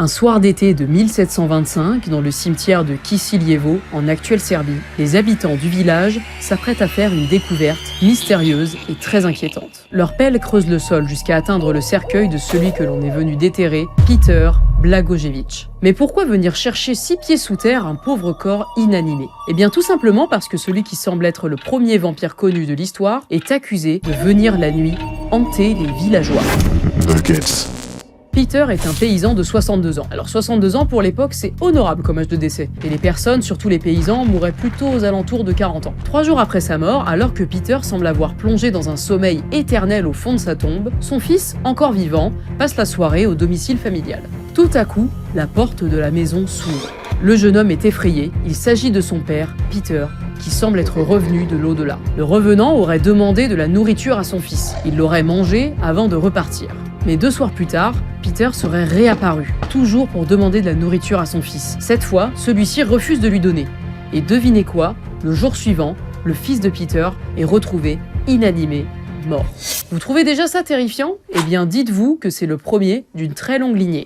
Un soir d'été de 1725, dans le cimetière de Kisiljevo, en actuelle Serbie, les habitants du village s'apprêtent à faire une découverte mystérieuse et très inquiétante. Leur pelle creuse le sol jusqu'à atteindre le cercueil de celui que l'on est venu déterrer, Peter Blagojevich. Mais pourquoi venir chercher 6 pieds sous terre un pauvre corps inanimé? Eh bien tout simplement parce que celui qui semble être le premier vampire connu de l'histoire est accusé de venir la nuit hanter les villageois. Nuggets. Peter est un paysan de 62 ans. Alors 62 ans pour l'époque, c'est honorable comme âge de décès. Et les personnes, surtout les paysans, mourraient plutôt aux alentours de 40 ans. 3 jours après sa mort, alors que Peter semble avoir plongé dans un sommeil éternel au fond de sa tombe, son fils, encore vivant, passe la soirée au domicile familial. Tout à coup, la porte de la maison s'ouvre. Le jeune homme est effrayé, il s'agit de son père, Peter, qui semble être revenu de l'au-delà. Le revenant aurait demandé de la nourriture à son fils. Il l'aurait mangé avant de repartir. Mais 2 soirs plus tard, Peter serait réapparu, toujours pour demander de la nourriture à son fils. Cette fois, celui-ci refuse de lui donner. Et devinez quoi? Le jour suivant, le fils de Peter est retrouvé inanimé, mort. Vous trouvez déjà ça terrifiant? Eh bien dites-vous que c'est le premier d'une très longue lignée.